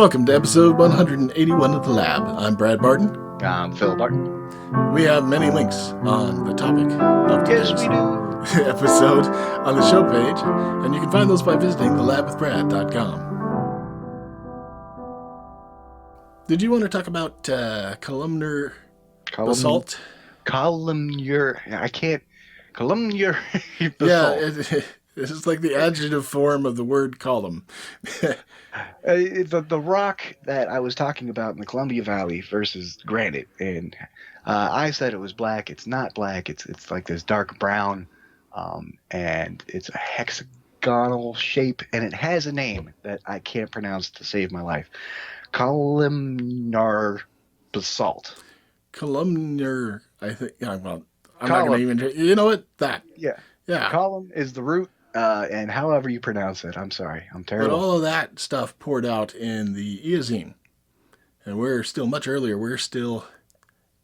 Welcome to episode 181 of The Lab. I'm Brad Barton. I'm Phil Barton. We have many links on the topic of today's Yes, we do. episode on the show page, and you can find those by visiting thelabwithbrad.com. Did you want to talk about columnar basalt? Columnar. I can't. Columnar basalt. Yeah, it's like the adjective form of the word column. The rock that I was talking about in the Columbia Valley versus granite, and I said it was black. It's not black. It's like this dark brown, and it's a hexagonal shape, and it has a name that I can't pronounce to save my life. Columnar basalt. Columnar, I think. Yeah, well, I'm not going to even. You know what? That. Yeah. Yeah. Column is the root. And however you pronounce it, I'm sorry, I'm terrible. But all of that stuff poured out in the Eocene. And we're still much earlier. We're still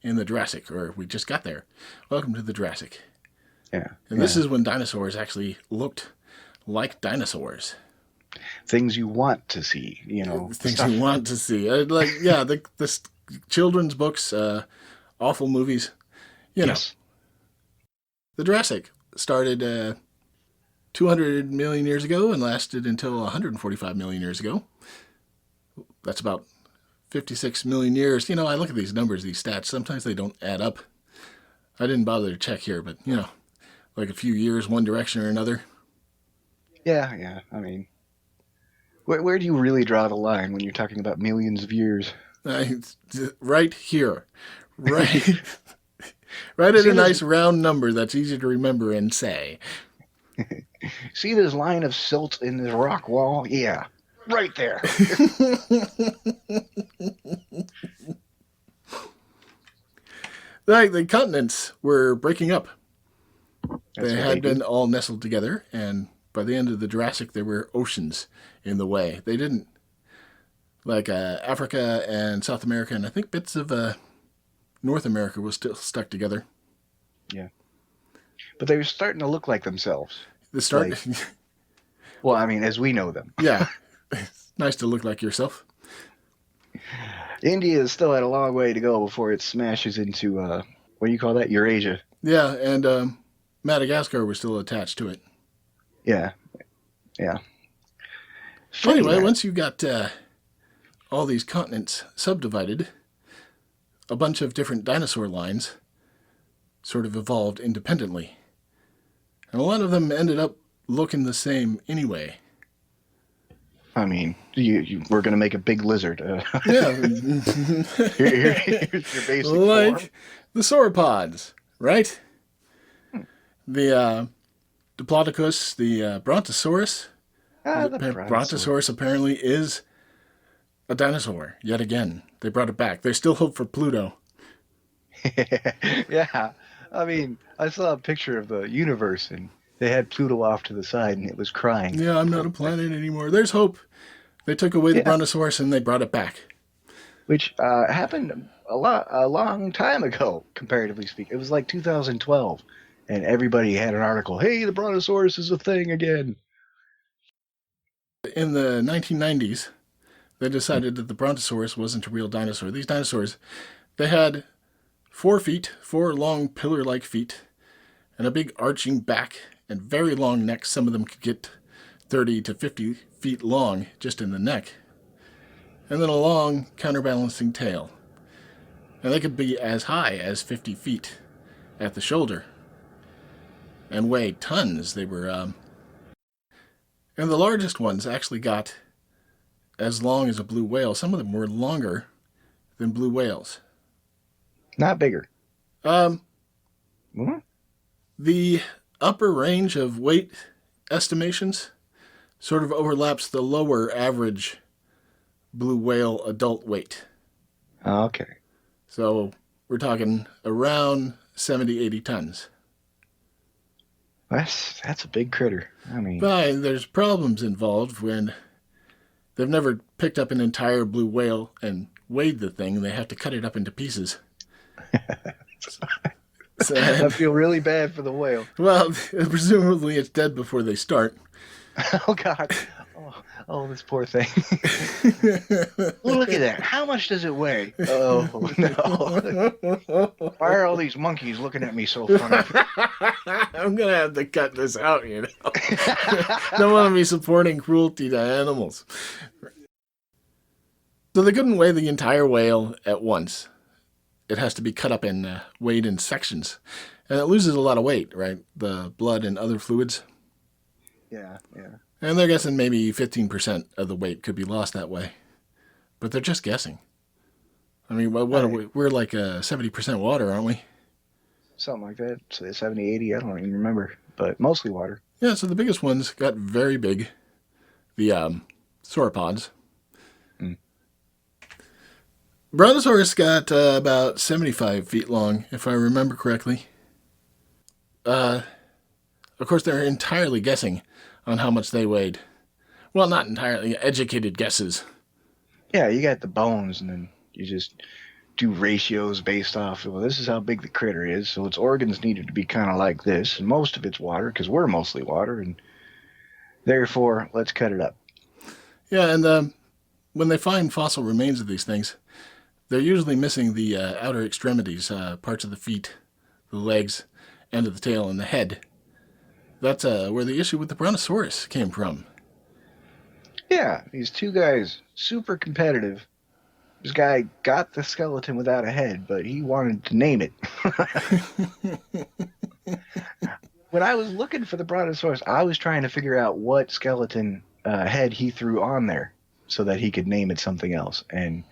in the Jurassic, or we just got there. Welcome to the Jurassic. Yeah. And this is when dinosaurs actually looked like dinosaurs. Things you want to see, you know. Things you want to see. The children's books, awful movies. You know. Yes. The Jurassic started 200 million years ago and lasted until 145 million years ago. That's about 56 million years. You know, I look at these numbers, these stats. Sometimes they don't add up. I didn't bother to check here, but, you know, like a few years, one direction or another. Yeah. I mean, where do you really draw the line when you're talking about millions of years? Right here. Right. Right at a nice round number that's easy to remember and say. See this line of silt in this rock wall? Yeah, right there. The continents were breaking up. They had been all nestled together, and by the end of the Jurassic, there were oceans in the way. They didn't. Like Africa and South America, and I think bits of North America was still stuck together. Yeah. But they were starting to look like themselves. Well, I mean, as we know them. Yeah. It's nice to look like yourself. India is still had a long way to go before it smashes into, what do you call that? Eurasia. Yeah, and Madagascar was still attached to it. Yeah. Anyway, once you got all these continents subdivided, a bunch of different dinosaur lines sort of evolved independently. And a lot of them ended up looking the same anyway. I mean, we're going to make a big lizard. Yeah. Here's your basic like form. The sauropods, right? The Diplodocus, the Brontosaurus. Brontosaurus apparently is a dinosaur, yet again. They brought it back. There's still hope for Pluto. Yeah. I mean, I saw a picture of the universe, and they had Pluto off to the side, and it was crying. Yeah, I'm not a planet anymore. There's hope. They took away the Brontosaurus, and they brought it back. Which happened a long time ago, comparatively speaking. It was like 2012, and everybody had an article, hey, the Brontosaurus is a thing again. In the 1990s, they decided that the Brontosaurus wasn't a real dinosaur. These dinosaurs, they had 4 feet, 4 long pillar-like feet, and a big arching back and very long necks. Some of them could get 30 to 50 feet long just in the neck. And then a long counterbalancing tail. And they could be as high as 50 feet at the shoulder. And weigh tons. They were, and the largest ones actually got as long as a blue whale. Some of them were longer than blue whales. Not bigger. The upper range of weight estimations sort of overlaps the lower average blue whale adult weight. Okay. So we're talking around 70, 80 tons. That's a big critter. I mean, but there's problems involved when they've never picked up an entire blue whale and weighed the thing. They have to cut it up into pieces. So, I feel really bad for the whale. Well, presumably it's dead before they start. Oh, God. Oh, Oh, this poor thing. Look at that. How much does it weigh? Oh, no. Why are all these monkeys looking at me so funny? I'm going to have to cut this out, you know. Don't want to be supporting cruelty to animals. So they couldn't weigh the entire whale at once. It has to be cut up and weighed in sections. And it loses a lot of weight, right? The blood and other fluids. Yeah, yeah. And they're guessing maybe 15% of the weight could be lost that way. But they're just guessing. I mean, what are we? We're like 70% water, aren't we? Something like that. So 70, 80, I don't even remember. But mostly water. Yeah, so the biggest ones got very big. The sauropods. Mm. Brontosaurus got about 75 feet long, if I remember correctly. Of course, they're entirely guessing on how much they weighed. Well, not entirely, educated guesses. Yeah, you got the bones, and then you just do ratios based off, well, this is how big the critter is, so its organs needed to be kind of like this, and most of it's water, because we're mostly water, and therefore, let's cut it up. Yeah, and when they find fossil remains of these things, they're usually missing the outer extremities, parts of the feet, the legs, end of the tail, and the head. That's where the issue with the Brontosaurus came from. Yeah, these two guys, super competitive. This guy got the skeleton without a head, but he wanted to name it. When I was looking for the Brontosaurus, I was trying to figure out what skeleton head he threw on there so that he could name it something else. And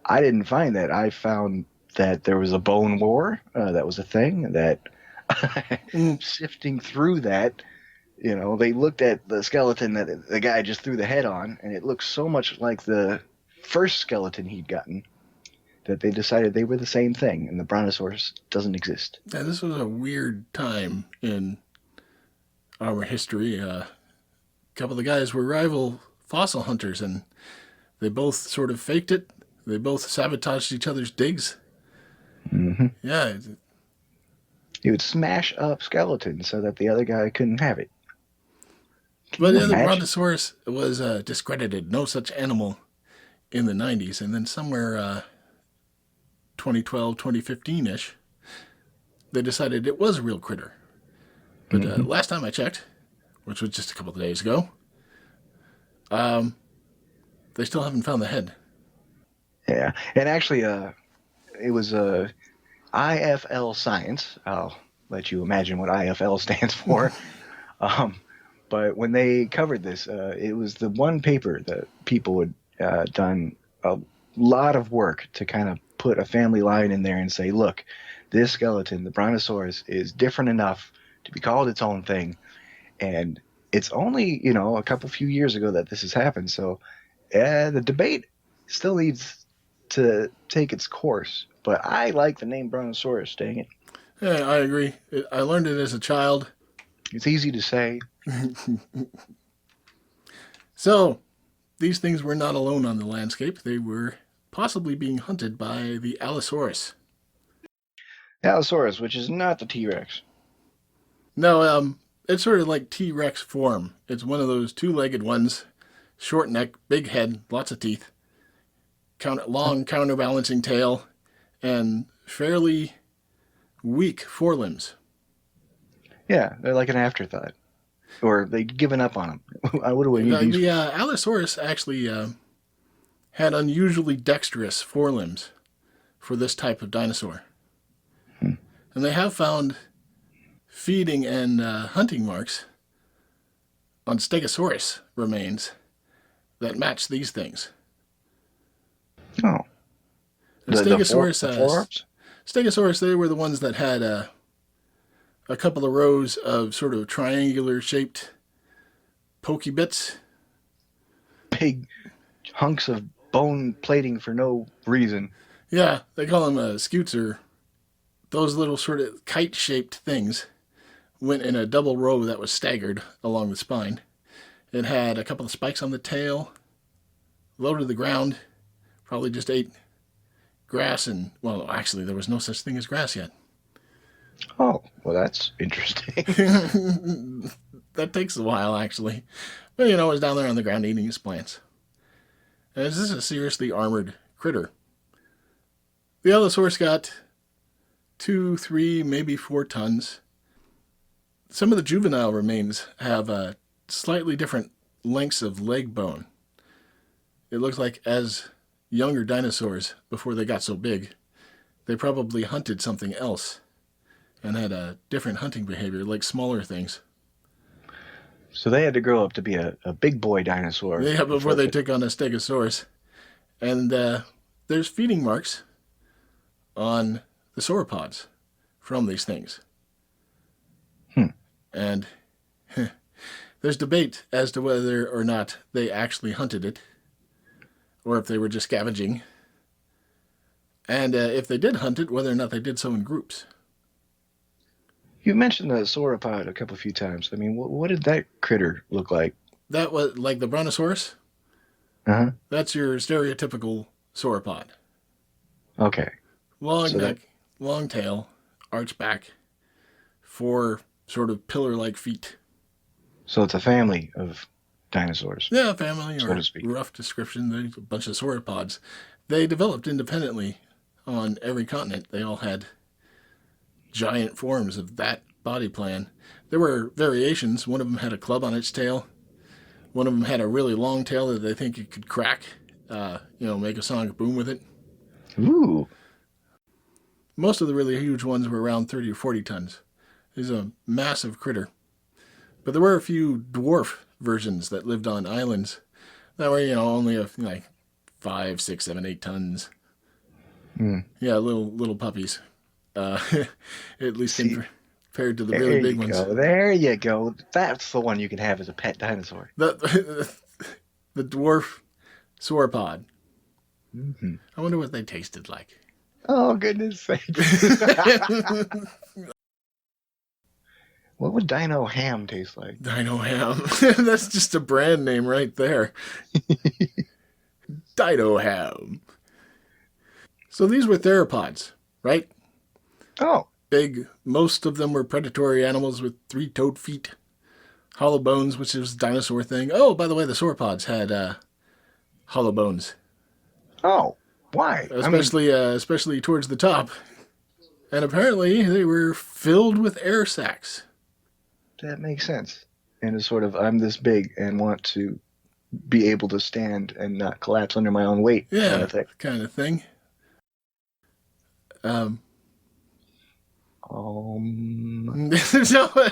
I didn't find that. I found that there was a bone war. That was a thing that sifting through that, you know, they looked at the skeleton that the guy just threw the head on, and it looked so much like the first skeleton he'd gotten that they decided they were the same thing, and the Brontosaurus doesn't exist. Yeah, this was a weird time in our history. A couple of the guys were rival fossil hunters, and they both sort of faked it. They both sabotaged each other's digs. Mm-hmm. Yeah. He would smash up skeletons so that the other guy couldn't have it. But the Brontosaurus was discredited. No such animal in the 90s. And then somewhere 2012, 2015-ish, they decided it was a real critter. But last time I checked, which was just a couple of days ago, they still haven't found the head. Yeah. And actually, it was IFL Science. I'll let you imagine what IFL stands for. But when they covered this, it was the one paper that people had done a lot of work to kind of put a family line in there and say, look, this skeleton, the Brontosaurus, is different enough to be called its own thing. And it's only, you know, a few years ago that this has happened. So the debate still needs to take its course. But I like the name Brontosaurus, dang it. Yeah, I agree. I learned it as a child. It's easy to say. So, these things were not alone on the landscape. They were possibly being hunted by the Allosaurus. Allosaurus, which is not the T-Rex. No, it's sort of like T-Rex form. It's one of those two-legged ones, short neck, big head, lots of teeth, long counterbalancing tail, and fairly weak forelimbs. Yeah, they're like an afterthought. Or they've given up on them. What do we need these? The Allosaurus actually had unusually dexterous forelimbs for this type of dinosaur. And they have found feeding and hunting marks on Stegosaurus remains that match these things. Oh. And Stegosaurus, they were the ones that had a couple of rows of sort of triangular-shaped pokey bits. Big hunks of bone plating for no reason. Yeah, they call them scutes, or those little sort of kite-shaped things went in a double row that was staggered along the spine. It had a couple of spikes on the tail, low to the ground, probably just ate grass and, well, actually, there was no such thing as grass yet. Oh, well, that's interesting. That takes a while, actually. But, it was down there on the ground eating his plants. And this is a seriously armored critter. The Allosaurus got 2, 3, maybe 4 tons. Some of the juvenile remains have slightly different lengths of leg bone. It looks like as younger dinosaurs, before they got so big, they probably hunted something else and had a different hunting behavior, like smaller things. So they had to grow up to be a big boy dinosaur. Yeah, before they took on a Stegosaurus. And there's feeding marks on the sauropods from these things. And there's debate as to whether or not they actually hunted it, or if they were just scavenging. And if they did hunt it, whether or not they did so in groups. You mentioned the sauropod a few times. I mean, what did that critter look like? That was like the Brontosaurus. Uh-huh. That's your stereotypical sauropod. Okay. Long neck, long tail, arched back, 4 sort of pillar-like feet. So it's a family of dinosaurs. Yeah, family, so or to speak. Rough description. There's a bunch of sauropods. They developed independently on every continent. They all had giant forms of that body plan. There were variations. One of them had a club on its tail. One of them had a really long tail that they think it could crack, make a sonic boom with it. Ooh. Most of the really huge ones were around 30 or 40 tons. It was a massive critter. But there were a few dwarf versions that lived on islands that were, only like 5, 6, 7, 8 tons. Yeah, little puppies. At least compared to the really big ones. There you go. That's the one you can have as a pet dinosaur. The dwarf sauropod. Mm-hmm. I wonder what they tasted like. Oh, goodness sakes. What would dino ham taste like? Dino ham. That's just a brand name right there. Dino ham. So these were theropods, right? Oh. Big. Most of them were predatory animals with 3-toed feet. Hollow bones, which is a dinosaur thing. Oh, by the way, the sauropods had hollow bones. Oh, why? Especially towards the top. And apparently they were filled with air sacs. That makes sense. And it's sort of, I'm this big and want to be able to stand and not collapse under my own weight. Yeah, kind of thing. No,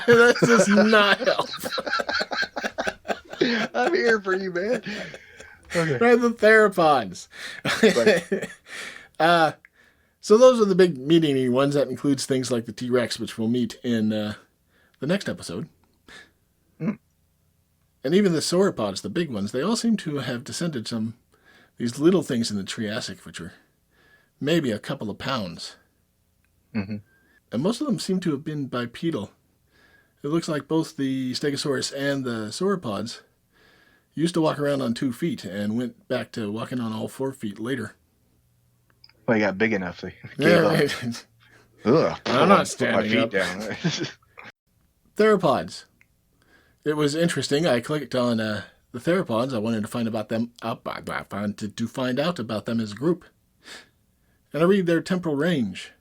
that does not help. I'm here for you, man. Okay. Right, the theropods. So those are the big meat-eating ones. That includes things like the T-Rex, which we'll meet in the next episode. And even the sauropods, the big ones, they all seem to have descended from these little things in the Triassic, which were maybe a couple of pounds. Mm-hmm. And most of them seem to have been bipedal. It looks like both the Stegosaurus and the sauropods used to walk around on 2 feet and went back to walking on all 4 feet later. Well, he got big enough to Yeah, right. Ugh, I'm not standing my up. feet down. Theropods. It was interesting. I clicked on the theropods. I wanted to find about them. I wanted to find out about them as a group. And I read their temporal range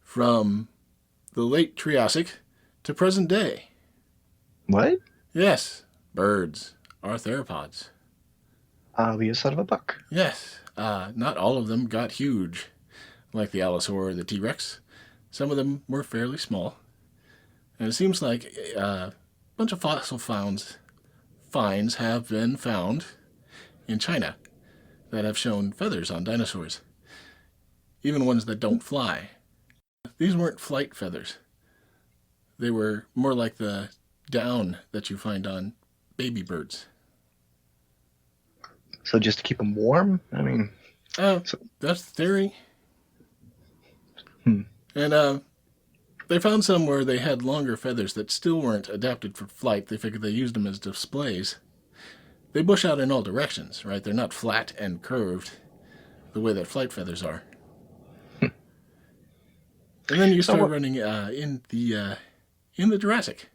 from the late Triassic to present day. What? Yes, birds are theropods. I'll be a son of a buck. Yes, not all of them got huge, like the Allosaurus or the T-Rex. Some of them were fairly small. And it seems like a bunch of fossil finds have been found in China that have shown feathers on dinosaurs, even ones that don't fly. These weren't flight feathers. They were more like the down that you find on baby birds. So just to keep them warm? I mean... That's the theory. And they found some where they had longer feathers that still weren't adapted for flight. They figured they used them as displays. They bush out in all directions, right? They're not flat and curved the way that flight feathers are. And then you start running in the Jurassic.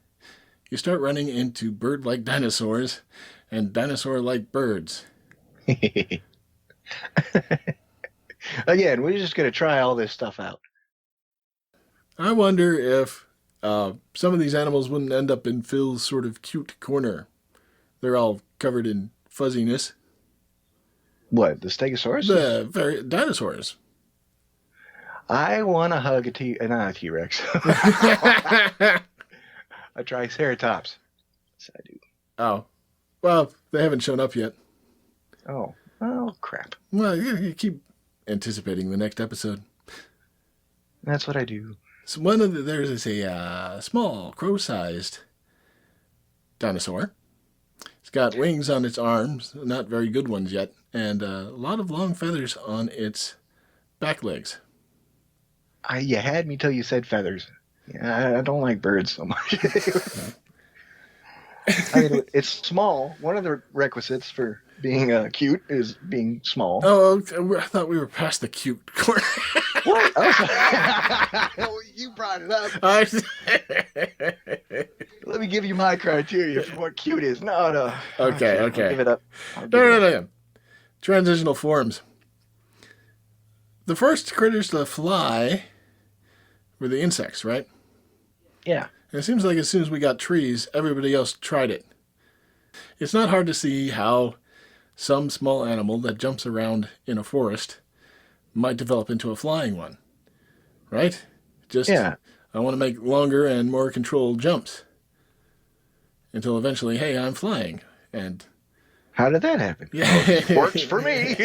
you start running into bird-like dinosaurs and dinosaur-like birds. Again, we're just going to try all this stuff out. I wonder if some of these animals wouldn't end up in Phil's sort of cute corner. They're all covered in fuzziness. What, the Stegosaurus? The very dinosaurs. I want to hug not a T-Rex. A Triceratops. Yes, I do. Oh. Well, they haven't shown up yet. Oh, crap. Well, you keep anticipating the next episode. That's what I do. So there's a small crow-sized dinosaur. It's got wings on its arms, not very good ones yet, and a lot of long feathers on its back legs. You had me till you said feathers. Yeah, I don't like birds so much. I mean, it's small. One of the requisites for being cute is being small. Oh, I thought we were past the cute corner. What? Oh. You brought it up. Let me give you my criteria for what cute is. No. Okay. I'll give it up. No. Transitional forms. The first critters to fly were the insects, right? Yeah. And it seems like as soon as we got trees, everybody else tried it. It's not hard to see how some small animal that jumps around in a forest might develop into a flying one, right? I want to make longer and more controlled jumps until eventually, hey, I'm flying. And how did that happen? Yeah. Works for me.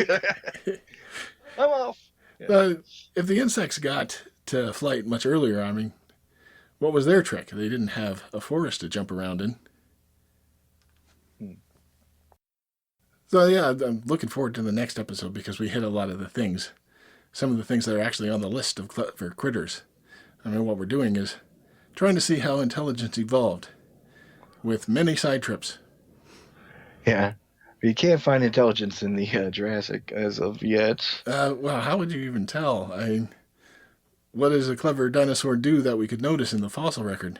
I'm off. Yeah. If the insects got to flight much earlier, I mean, what was their trick? They didn't have a forest to jump around in. So yeah, I'm looking forward to the next episode because we hit a lot of the things. Some of the things that are actually on the list of clever critters. I mean, what we're doing is trying to see how intelligence evolved with many side trips. Yeah. But you can't find intelligence in the Jurassic as of yet. Well, how would you even tell? I mean, what does a clever dinosaur do that we could notice in the fossil record?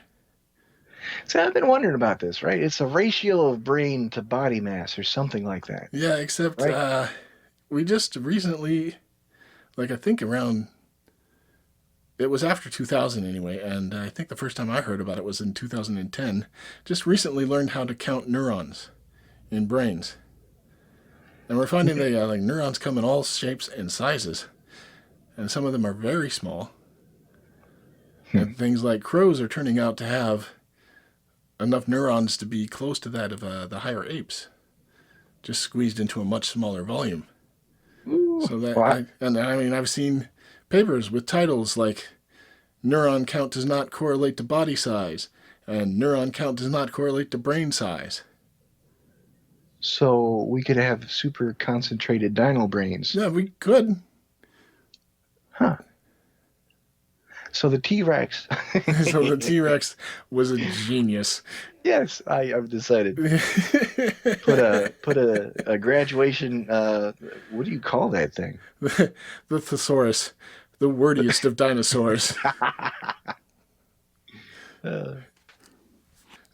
So I've been wondering about this, right? It's a ratio of brain to body mass or something like that. Yeah, except right? We just recently, I think around, it was after 2000 anyway, and I think the first time I heard about it was in 2010, just recently learned how to count neurons in brains. And we're finding that neurons come in all shapes and sizes, and some of them are very small. And things like crows are turning out to have enough neurons to be close to that of the higher apes, just squeezed into a much smaller volume. Ooh, so that, I've seen papers with titles like "Neuron count does not correlate to body size," and "Neuron count does not correlate to brain size." So we could have super concentrated dino brains. Yeah, we could. Huh. So the T-Rex. So the T-Rex was a genius. Yes, I've decided. Put a graduation. What do you call that thing? The thesaurus, the wordiest of dinosaurs. And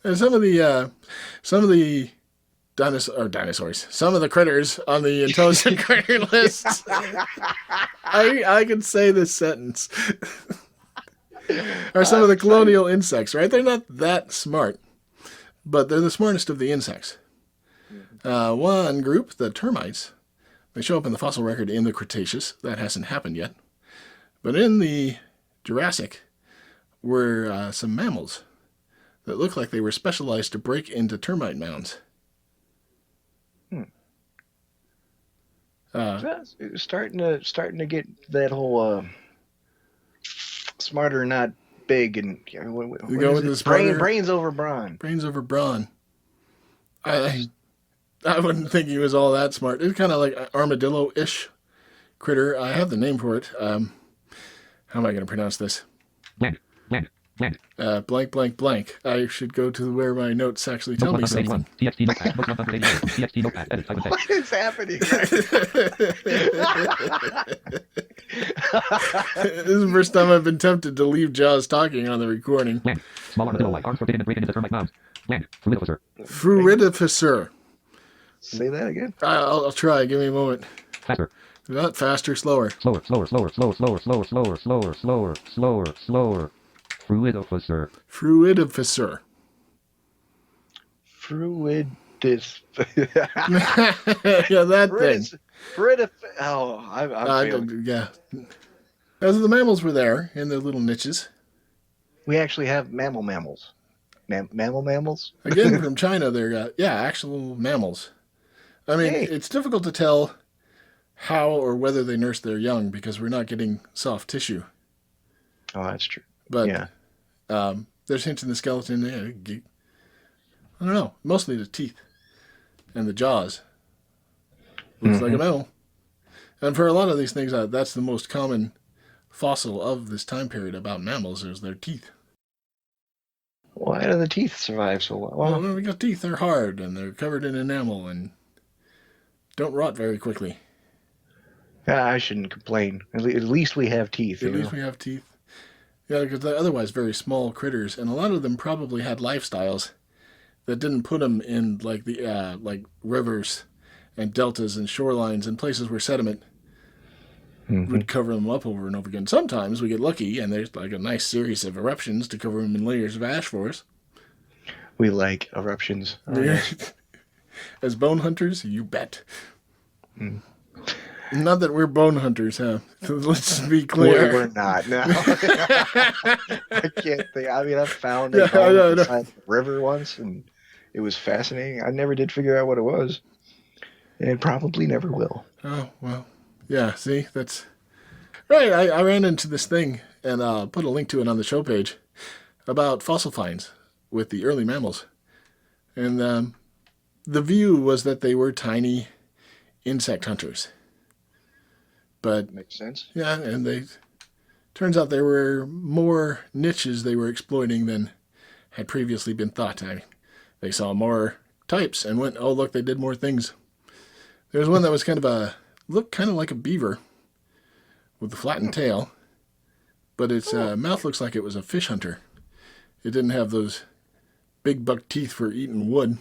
some of the dinosaurs, some of the critters on the intelligent critter list. I can say this sentence. Are some of the colonial insects, right? They're not that smart, but they're the smartest of the insects. One group, the termites, they show up in the fossil record in the Cretaceous. That hasn't happened yet. But in the Jurassic were some mammals that look like they were specialized to break into termite mounds. Starting to get that whole smarter, not big, and what go with this brains over brawn. Brains over brawn. I wouldn't think he was all that smart. It's kind of like an armadillo-ish critter. I have the name for it. How am I going to pronounce this? Blank, blank, blank. I should go to where my notes actually tell me something. What is happening? This is the first time I've been tempted to leave Jaws talking on the recording. Land. Fruitificer. Fruitificer. Say that again. I'll try. Give me a moment. Faster. Not faster, slower. Slower. Fruitificer. Fruitificer. Fruidis. Yeah, that thing. Oh, I'm failing. Yeah. As the mammals were there in their little niches. We actually have mammals. Mammals? Again, from China, they're, actual mammals. I mean, Hey. it's difficult to tell how or whether they nurse their young because we're not getting soft tissue. Oh, that's true. But Yeah. there's hints in the skeleton. I don't know. Mostly the teeth and the jaws. Looks like a mammal. And for a lot of these things, that's the most common fossil of this time period about mammals is their teeth. Why do the teeth survive so well? Well, because teeth are hard and they're covered in enamel and don't rot very quickly. I shouldn't complain. At least we have teeth. At least we have teeth. Yeah, because they're otherwise very small critters, and a lot of them probably had lifestyles that didn't put them in like the like rivers and deltas and shorelines and places where sediment would cover them up over and over again. Sometimes we get lucky, and there's like a nice series of eruptions to cover them in layers of ash for us. We like eruptions. Oh, yes. As bone hunters, you bet. Not that we're bone hunters, huh? Let's be clear. We're not. No. I can't think. I mean, I found a Yeah, I know. beside the river once, and it was fascinating. I never did figure out what it was, and probably never will. Oh, well. Yeah, see? That's... Right, I ran into this thing, and put a link to it on the show page, about fossil finds with the early mammals. And the view was that they were tiny insect hunters. But, Makes sense. yeah, and turns out there were more niches they were exploiting than had previously been thought. They saw more types and went, oh, look, they did more things. There was one that was looked kind of like a beaver with a flattened tail, but its mouth looks like it was a fish hunter. It didn't have those big buck teeth for eating wood.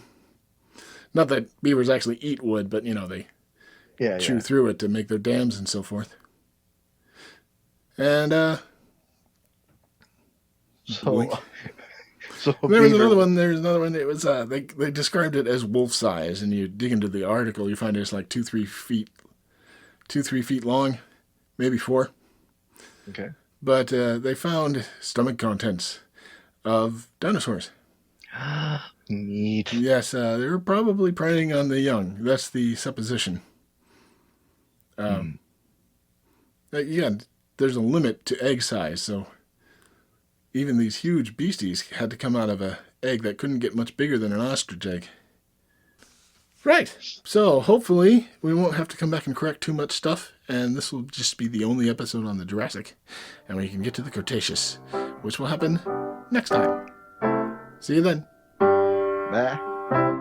Not that beavers actually eat wood, but, they chew through it to make their dams and so forth. And there's another one. It was they described it as wolf size, and you dig into the article, you find it's like 2-3 feet long, maybe 4. Okay. But they found stomach contents of dinosaurs. Neat. Yes, they were probably preying on the young. That's the supposition. Yeah, there's a limit to egg size, so even these huge beasties had to come out of an egg that couldn't get much bigger than an ostrich egg. Right, so hopefully we won't have to come back and correct too much stuff, and this will just be the only episode on the Jurassic, and we can get to the Cretaceous, which will happen next time. See you then. Bye.